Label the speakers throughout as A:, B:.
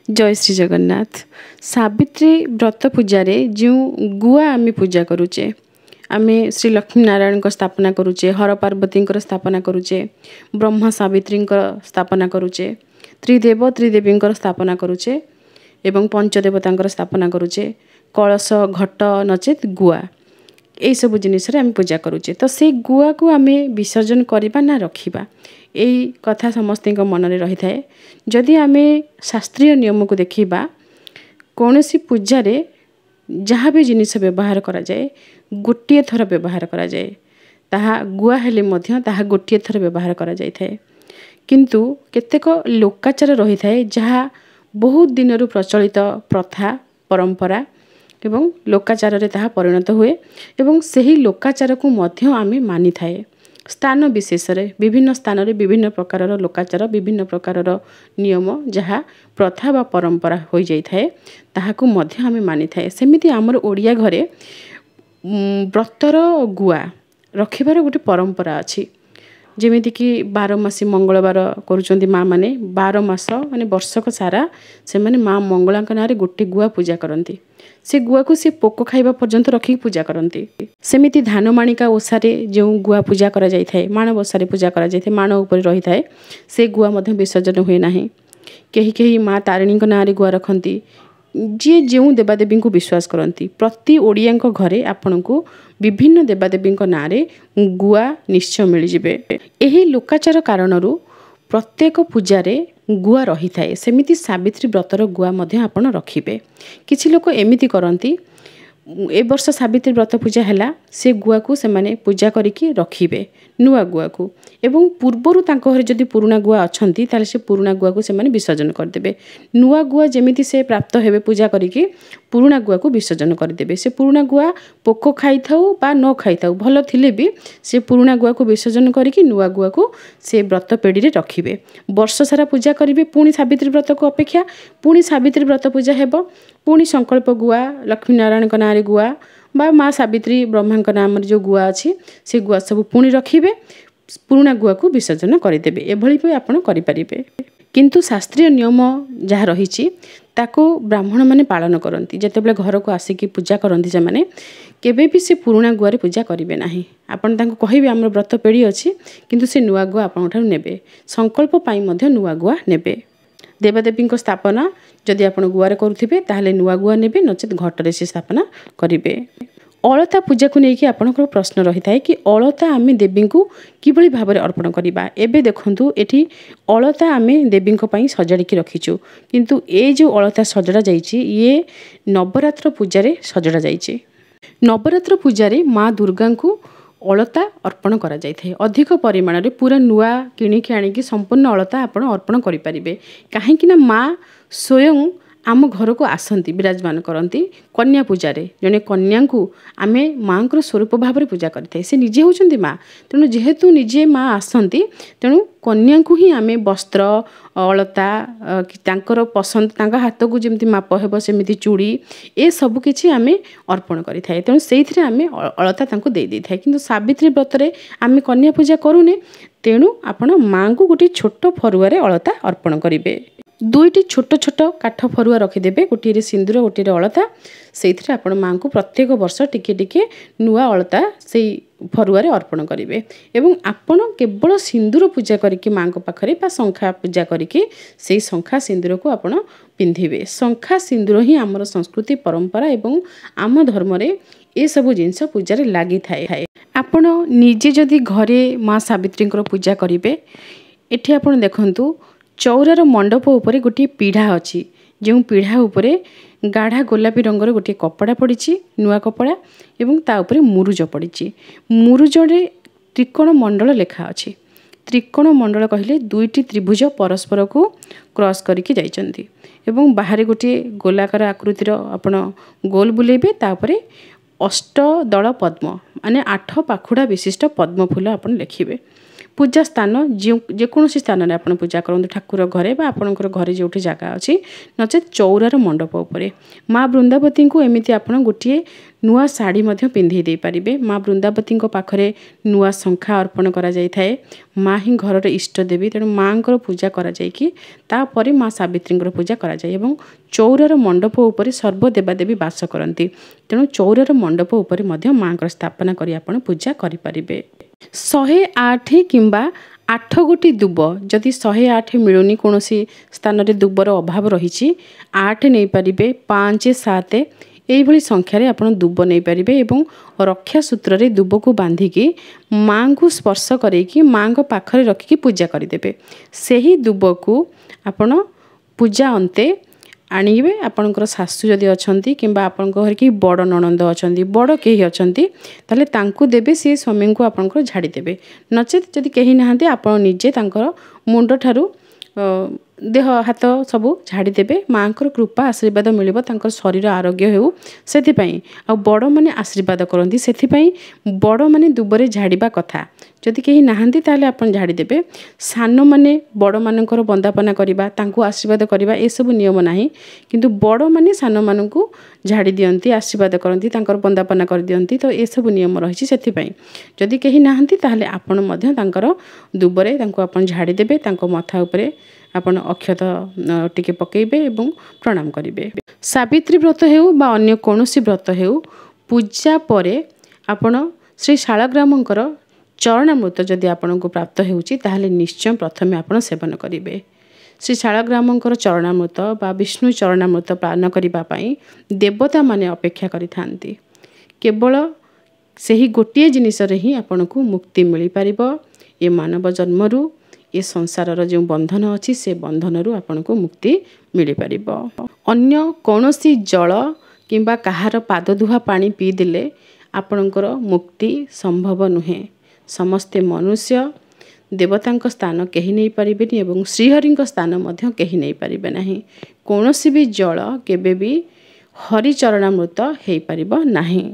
A: जय श्री जगन्नाथ। सावित्री व्रत पूजा जो गुआ आम पूजा करुचे, आम श्री लक्ष्मी नारायण स्थापना करुचे, हर पार्वती स्थापना करुचे, ब्रह्मा सावित्री स्थापना करुचे, त्रिदेव त्रिदेवी स्थापना करुचे एवं पंचदेवता स्थापना करुचे, कलश घट नचेत गुआ यही सब जिनस आम पूजा करुचे। तो से गुआ को आम विसर्जन करवा ना रखा यही कथा समस्त मन में रही है। जदि आम शास्त्रीय नियम को देखा कौन सी पूजा जहाँ भी जिनिस व्यवहार करा जाए गोटे थर व्यवहार करा जाए, ताहा गुआ हेले मध्य ताहा गोटे थर व्यवहार करा जाए थाए। किंतु केतेक लोकाचार रही थाए जहाँ बहुत दिन प्रचलित प्रथा परंपरा एवं लोकाचार रे ताहा परिणत हुए एवं सही लोकाचार को मध्य आमे मानि थाए। स्थान विशेष विभिन्न स्थान रे विभिन्न प्रकार लोकाचार विभिन्न प्रकार नियम जहाँ प्रथा व परंपरा हो जाई थाए ताहाकु मध्य आमे मानि थाए। सेमिति आमर ओडिया घरे व्रतर गुआ रखिबार गोटे परंपरा अछि। जेमिति कि 12 मासी मंगलवार करुचंदी माँ माने 12 मास माने वर्षक सारा से माने माँ मंगला नारे गोटे गुआ पूजा करती। से गुआ को से पोक खाइबा पर्यंत रखिक पूजा करती। सेमिति धानमाणिका ओषारे जो गुआ पूजा करा जाय थाए, माण ओषारे पूजा करा जाय थाए, माण ऊपर रही थाए से गुआ मध्य विसर्जन हुए नाही। केही केही माँ तारिणी नारे गुआ रखती। जी जो देवादेवी को विश्वास करती प्रति ओडिया घरे आपण को विभिन्न देवादेवी नारे गुआ निश्चय मिल जिबे। एही लोकाचार कारणरू प्रत्येक पूजारे गुआ रही थाए। सेमिति सावित्री व्रतर गुआ मध्य आपण रखिबे। किछि लोक एमिति करंती ए वर्ष सावित्री व्रत पूजा हैला से गुआ को से माने पूजा करिकि रखिबे नुआ गुआ को एवं पूर्वरु तांको घरे जदि पुराना गुआ अछंती ताले से पुराना गुआ को से माने विसर्जन कर देबे। नुआ गुआ जेमिति से प्राप्त हेबे पूजा करिकि पुराना गुआ को विसर्जन कर देबे। से पुराना गुआ पोको खाई थाउ बा न खाई थाउ भलो थिले भी से पुराना गुआ को विसर्जन करिकि नुआ गुआ को से व्रत पेड़ी रे रखिबे। वर्ष सारा पूजा करिवे। पुणी सावित्री व्रत को अपेक्षा पुणी सावित्री व्रत पूजा हेबो। पुणी संकल्प गुआ लक्ष्मी नारायण नाम गुआ बा माँ सावित्री ब्रह्मा नाम जो गुआ अच्छी से गुआ सब पुणी रखिबे, पुराना गुआ को विसर्जन करदेवे। एभली भी आपण करें। किंतु शास्त्रीय नियम जहाँ रही ताको ब्राह्मण माने पालन करती। जितेबाला घर को आसिकी पूजा करती से माने केबे भी से पुराना गुआ पूजा करेंगे ना। आपन तांको कहिबे आमर व्रत पेड़ी अच्छी किंतु से नुआ गुआ आपन ठारू नेबे। संकल्प पाई मध्य नुआ गुआ नेबे। देवादेवी स्थापना जदि आप गुआरे करुथिबे ताहले नुआ गुआ नेबे, नचेत घटरे से स्थापना करिवे। अलता पूजा को लेकिन आपनकर प्रश्न रही थाए कि अलता आमे देवी को किभली भाबरे अर्पण करिबा। एबे देखंतु एठी अलता आमे देवी को पई सजाड़ी की रखिछु, किंतु ए जो अलता सजड़ा जाईची ये नवरात्र पूजा रे सजड़ा जाईची। नवरात्र पूजा रे माँ दुर्गा को अलता अर्पण करा जाय थाए। अधिक परिमाण रे पूरा नुआ किणिकी आनिकी संपूर्ण अलता आपण अर्पण करि परिबे। काहेकि ना माँ स्वयं आम घर को आसती विराजमान करती। कन्या पूजा रे जने कन्या को आमे माँ को स्वरूप भाव में पूजा करते। से निजे होचंदी माँ, तेणु जेहेतु निजे माँ आसती तेणु कन्या को ही आमे वस्त्र अलता तांकर पसंद तांका हाथ को जमी माप हेब सेमिति चूड़ी ए सब किछि आमे अर्पण करि थाए। तेणु सेइथिरे आमे अलता तांको दे दे थाए। किंतु सावित्री व्रत रे आमे कन्या पूजा करूने, तेणु आपण माँ को गोटे छोट फरुआरे अलता अर्पण करिवे। दुईटी छोट छोट काठ फरुआ रखिदेवे, गोटे सिंदूर गोटे अलता। से आपण माँ को प्रत्येक वर्ष टिके टिके नुआ अलता से फरुआरे अर्पण करेंगे। एवं आपण केवल सिंदूर पूजा करके माँ को पाखरे बा शंखा पूजा करके से शंखा सिंदूर को आपण पिंधिबे। शंखा सिंदूर ही आमर संस्कृति परंपरा एवं आम धर्म रे ए सब जिनस पूजा रे लागि थाए। आपण निजे जदि घरे माँ सावित्री पूजा करेंगे, एठी आपण देखंतु चौरार मंडप उपरे गोटे पीढ़ा अच्छी। जो पीढ़ा उपरे गाढ़ा गोलापी रंगर गोटे कपड़ा पड़ी, नुआ कपड़ा एवं ता उपरे मुरुज पड़ी। मुरुजरे त्रिकोण मंडल लेखा अच्छी। त्रिकोण मंडल कहले दुईटी त्रिभुज परस्पर को क्रॉस करके जाइछंती एवं बाहर गोटे गोलाकार आकृतिर आपण गोल बुलेबे। तापरे अष्टदल पद्म माने 8 पाखुड़ा विशिष्ट पद्म फूल आपण लिखिबे। पूजा स्थान जेकोसी स्थान में आप पूजा करूँ ठाकुर घरे बा आपणकर घरे जो जगह अच्छी नचेत चौरार मंडप उपरे माँ वृंदावती को एमती आप गोटे नुआ शाढ़ी पिंधे दे पारे। माँ वृंदावती पाखरे नुआ शंखा अर्पण करा जाय थाए। माँ ही घर इष्ट देवी तेणु माँ पूजा करा जायकि तापर माँ सावित्री पूजा करा जाय एवं चौरार मंडप उपर सर्वदेवादेवी बास करती तेणु चौरार मंडप उपर माँ स्थापना करी आपण पूजा करें। 108 किंबा 8 गोटी दुब जदि 108 मिलूनी कौन स्थान रे दुबर अभाव रही 8 नहीं पारे 5 7 यही संख्यार आप दुब नहीं पारे एवं रक्षा सूत्र रे दुब को बांधिकी माँ को स्पर्श करके माँ को पाखरे रखिकी पूजा करदे। से ही दुब को आपण पूजा अंते आणवे आपणकर शाशु जदि अच्छा कि आपण घर कि बड़ नणंद अच्छा बड़ कहीं अच्छा ताले तांकु देबे सी स्वामी को आपणकर झाड़ीदेवे नचेत जदि कहीं नहांती आपण निजे मुंड ठारू देह हाथ सबू झाड़ीदेवे। माँ को कृपा आशीर्वाद मिल शरीर आरोग्य हो से बड़ मैंने आशीर्वाद करती से बड़ मैंने दुबरे झाड़वा कथा जदि कहीं नहांती ताले आपण झाड़ीदेवे। सान मैंने बड़ मानकर वंदापना करवा आशीर्वाद करवा ये सब नियम नहीं किंतु बड़ मैंने सान मान को झाड़ी दियंती आशीर्वाद करती वंदापना कर दियंती तो ये सब नियम रही से जदि कहीं नहांती ताले आपण मध्य दुबरे आपण झाड़ीदेवे मथा उपरे आपण अक्षत टिके पकेबे एवं प्रणाम करेंगे। सावित्री व्रत हो बा अन्य कौनसी व्रत हो पूजा परे आपण श्री शालग्रामंकर चरणामृत जदि आपण को प्राप्त होउची ताहले निश्चय प्रथमे आपण सेवन करेंगे। श्री शालग्रामंकर चरणामृत बा विष्णु चरणामृत पान करिबा पई देवता माने अपेक्षा करिथांती केवल सही गोटे जिनिस रे ही आपण को मुक्ति मिल पारिबो। ये मानव जन्मरू ये संसार जो बंधन अच्छी से बंधन रु आपन को मुक्ति मिल पार। अन्य कौनसी जल किंबा कहार पाद धुआ पानी पीदेले आपणकर मुक्ति संभव नुहे। समस्ते मनुष्य देवता स्थान कहीं नहीं पारिबेनी एवं श्रीहरि स्थान मध्य कहीं नहीं पारिबे नाही। कौनसी भी जल केबे भी हरिचरणामृत हो पारिबो नाही।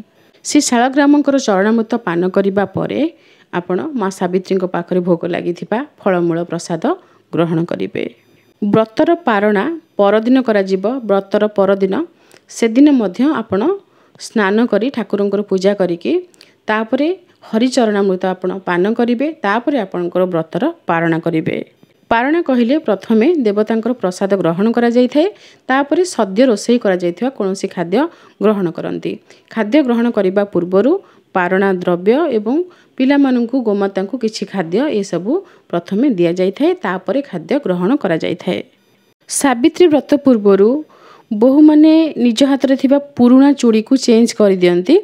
A: श्री शालग्रामंकर चरणामृत पान करिबा परे आपण माँ सावित्री पाखरे भोग लगी फलमूल प्रसाद ग्रहण करेंगे। व्रतर पारणा परदिन करा व्रतर परदिन से दिन मध्य आपण स्नान करी ठाकुरंकर पूजा करिके तापरे हरिचरणामृत आपण पान करेंगे तापर आपणकर व्रतर पारणा करेंगे। पारणा कहले प्रथमे देवतांकर प्रसाद ग्रहण करा जाय थाए तापरे सद्य रोषेई करा जायथिबा कोनोसी खाद्य ग्रहण करती। खाद्य ग्रहण करबा पूर्वरु पारणा द्रव्य एवं पिला माननकु गोमाता को किछि खाद्य ये सबु प्रथमे दिया जाय थाए तापरे खाद्य ग्रहण करा जाय थाए। सावित्री व्रत पूर्वरु बहु माने निज हाथ रे थिबा पुराना चूड़ी को चेंज कर दियंती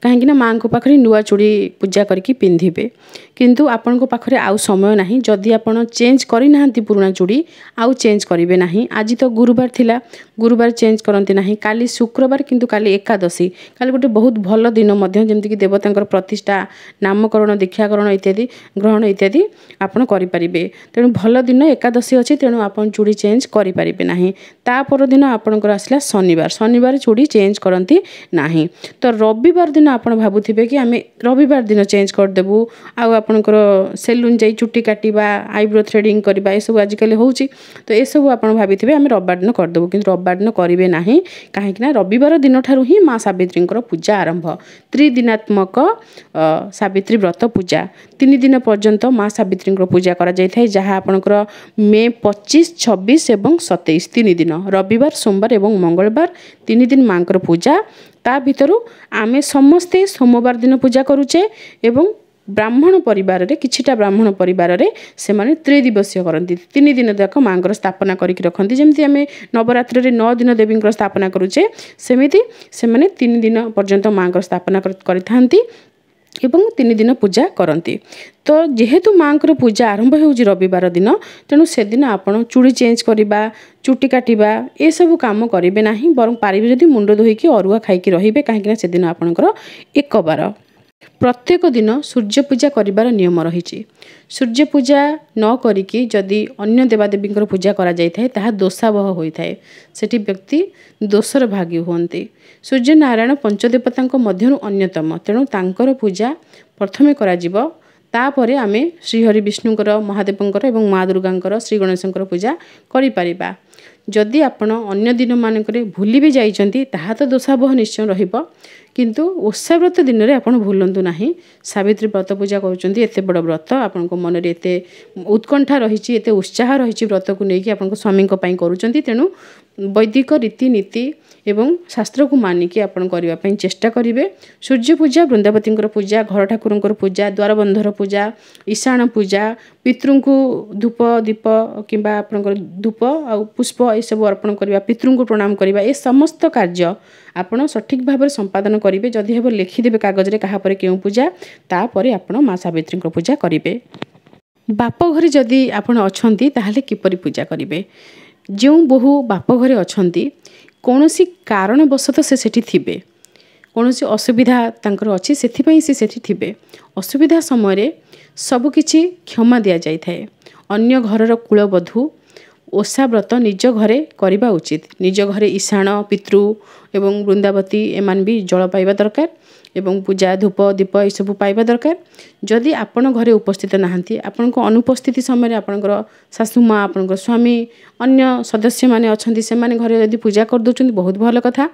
A: कहीं माँ को पाखरे नुआ चूड़ी पूजा करके पिंधिबे किंतु आपण को पाखरे आउ समय नाही जदि आपण चेंज करि नाहंती पुराना चूड़ी आउ चेंज करिवे नाही। आज तो गुरुवार थिला गुरुवार चेंज करंती नाही काली शुक्रवार किंतु काली एकादशी काली गोटे बहुत भल दिन मध्य जेमति कि देवतांकर प्रतिष्ठा नामकरण दीक्षाकरण इत्यादि ग्रहण इत्यादि आपण करि परिबे तेणु भल दिन एकादशी अछि तेणु आपण चूड़ी चेंज करि परिबे नाही। ता पर दिन आपणकर आसला शनिवार शनिवार चूड़ी चेंज करंती नाही तो रविवार दिन आपण भाबुथिबे कि आमे रविवार दिन चेंज कर देबु आउ आपणकर सेलून जाई चुट्टी काटिबा आईब्रो थ्रेडिंग करबा ए सब आजिकल होउची तो ए सब आपण भाबिथिबे आमे रविवार दिन कर देबु किंतु रविवार दिन करिवे नाही काहे कि ना रविवार दिन ठारू ही माँ सावित्रींकर पूजा आरंभ त्रिदिनात्मक सावित्री व्रत पूजा 3 दिन पर्यंत माँ सावित्रींकर पूजा करा जाय थाए जहाँ आपणकर मे 25 26 एवं 27 3 दिन रविवार सोमवार एवं मंगलवार 3 दिन माँ पूजा ता भितरु आमे समस्ते सोमवार दिन पूजा करूचे एवं ब्राह्मण परिवार रे किछिटा ब्राह्मण परिवार रे से माने त्रिदिवसीय करंती 3 दिन तक मांगर स्थापना करिक रखंती जेमति आमे नवरात्रि रे 9 दिन देवींकर स्थापना करूचे सेमिति से माने 3 दिन पर्यंत मांगर स्थापना करिथांती एवं 3 दिन पूजा करती। तो जेहेतु माँ पूजा आरंभ हो रविवार दिन तेणु से दिन आपण चूड़ी चेंज करवा चुट्टी काटिबा ए सब काम करेंगे ना बर पारिबे जदि मुंड धोईकी अरुआ खाइकी रहिबे काहेकि से दिन आपणकर एक बार प्रत्येक दिन सूर्य पूजा करिबार नियम रही। सूर्य पूजा न करिकी जदि अन्य देवादेवींकर पूजा करा जाय थाए ताहा दोषावह होता है सेठी व्यक्ति दोषर भागी हुअन्ति। सूर्य नारायण पंचदेवतांक मध्यरु अन्यतम तेणु तांकर पूजा प्रथमे करा जिवो तापर आम श्रीहरि विष्णुकर महादेवंकर और माँ दुर्गांकर श्री गणेशंकर पूजा करिपरिबा। जदि आपण अन्य दिन मानक भूली भी जाइछंती ताहा तो दोषावह निश्चय रहिबो, किंतु ओषा व्रत दिन में आपण भूलंतु नाही। सावित्री व्रत पूजा करुँच एत बड़ व्रत आपण मन में एत उत्कंठा रही एत उत्साह रही व्रत को लेकिन आप स्वामी करुँच, तेणु वैदिक रीतिनीति एवं शास्त्र को मानिकी आपण करने चेष्टा करेंगे। सूर्य पूजा, वृंदावती पूजा, घर ठाकुर पूजा, द्वारबंधर पूजा, ईशान पूजा, पितृ को धूप दीप किंबा आपनकर धूप आ पुष्प ये सब अर्पण करवा, पितृ को प्रणाम करवा, ये समस्त कार्य आपण सठिक भाव में संपादन करेंगे। जदि हम लिखिदेवे कागज में क्या क्यों पूजा, तापर आपण माँ सावित्री पूजा करेंगे। बाप घर जदि आपण अछंती ताहले किपरि पूजा करेंगे। जो बहु बाप घरे अछंती कौनसी कारणवशतः से सेठी थिबे, कौनसी असुविधा तांकर अछि सेथिपई से सेठी थिबे। असुविधा समय सबकिछि क्षमा दिया जाय थाए। अन्य घरर कुलबधू ओषा व्रत निज घरे करबा उचित। निज घरे ईशान पितृ एवं वृंदावती एमान भी जल पाइबा दरकार एवं पूजा धूप दीप ये सब पाइबा दरकार। जदि आपण घरे उपस्थित नहांती, आपण अनुपस्थिति समय आपणकर सासू माँ, आपणकर स्वामी, अन्य सदस्य माने अछंती से माने घरे यदि पूजा कर दउछंती बहुत भल कथा।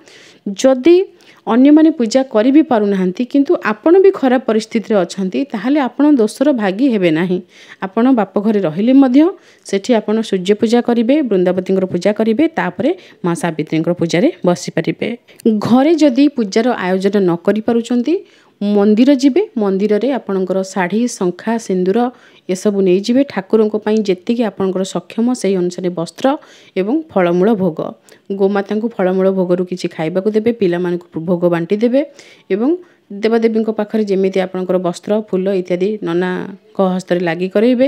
A: जदि अन्य माने पूजा करि भी पारु नहांती किंतु आपण भी खराब परिस्थिति रे अछंती, ताहाले आपण दोषर भागी हेबे नाही। आपण बाप घरे रहिले मध्य सेठी आपण सूर्य पूजा करिवे, वृंदावती पूजा करिवे, तापरे माँ सावित्री पूजा रे बसी परिबे। घरे जदि पूजार आयोजन न करि पारुचंती मंदिर जिबे। मंदिर रे आपणकर साड़ी शंखा सिंदूर ये सब नहीं जिबे। ठाकुरों पई जेतिकी आपणकर सक्षम सेही अनुसार वस्त्र एवं फलमूल भोग, गोमाता को फलमूल भोगरू किछि खाइबाकू देबे, पिला मानकू भोग बांटी देबे एवं देवादेवी पाखरे जेमिति आपणकर वस्त्र फूल इत्यादि नना हस्तर लगी करेंगे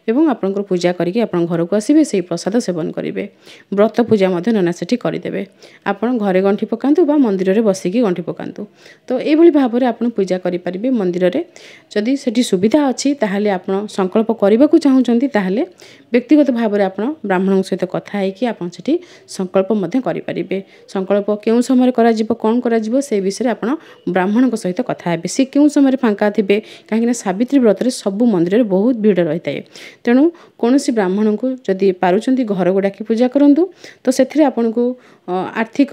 A: एवं आपणकर पूजा करके आपण घर को आसबे, से प्रसाद सेवन करेंगे। व्रत पूजा मध्य नना सेठी करदेवे। आपण घरे गंठी पकातु बा मंदिर रे बसिकी गंठी पकातु। तो ये भाव में आप पूजा करें मंदिर रे। जदि सेठी सुविधा अच्छी ताहले आपण संकल्प करने को चाहूँगी ताहले व्यक्तिगत भाव में आप ब्राह्मण सहित कथा है कि आपन सेठी संकल्प मध्य करें। संकल्प क्यों समय कौन कर विषय आप ब्राह्मण सहित कथा है। सी क्यों समय फांका थे कहीं सावित्री व्रत में सब मंदिर में बहुत भीड़ रही है। तेणु कौन ब्राह्मण को जदि पारुचंती घर को डाकी पूजा करूँ तो से आपन को आर्थिक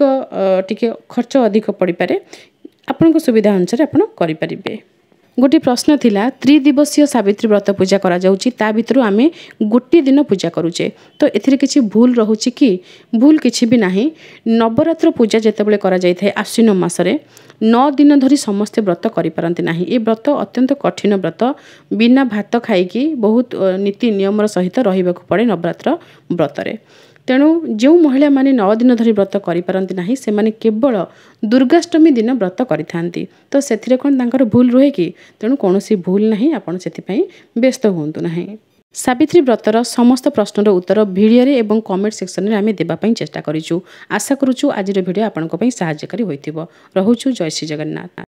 A: टिके खर्च अधिक पड़ पारे। आपण सुविधा अनुसार आप करें। गोटे प्रश्न थिला त्रिदिवसीय सावित्री व्रत पूजा करा जाउची, ता भितरु आमे गोटे दिन पूजा करूचे, तो एथिरे किछि भूल रहुची कि? भूल किछि भी नाही। नवरात्र पूजा जेतेबेले करा जाय थाए आश्विन मासरे 9 दिन धरी समस्ते व्रत करि पारंती नाही। ए व्रत अत्यंत कठिन व्रत। बिना भात खाइकी बहुत नीति नियमर सहित रहिबाकू पड़े नवरात्र व्रतरे। तेणु जो महिला माने 9 दिन धरी व्रत करि पारंती नाही से माने केवल दुर्गाष्टमी दिन व्रत करिथांती। तो सेथिरे कोन तांकर भूल रहे कि? तेणु कोनोसी भूल नाही। आपण सेथिपई व्यस्त होंतु नाही। सावित्री व्रतर समस्त प्रश्नर उत्तर भिडियो रे एवं कमेंट सेक्शन रे आमे देबा पई चेष्टा करिछु। आशा करूछु आज वीडियो आपनको पई सहायकारी होइथिबो। रहुछु। जय श्री जगन्नाथ।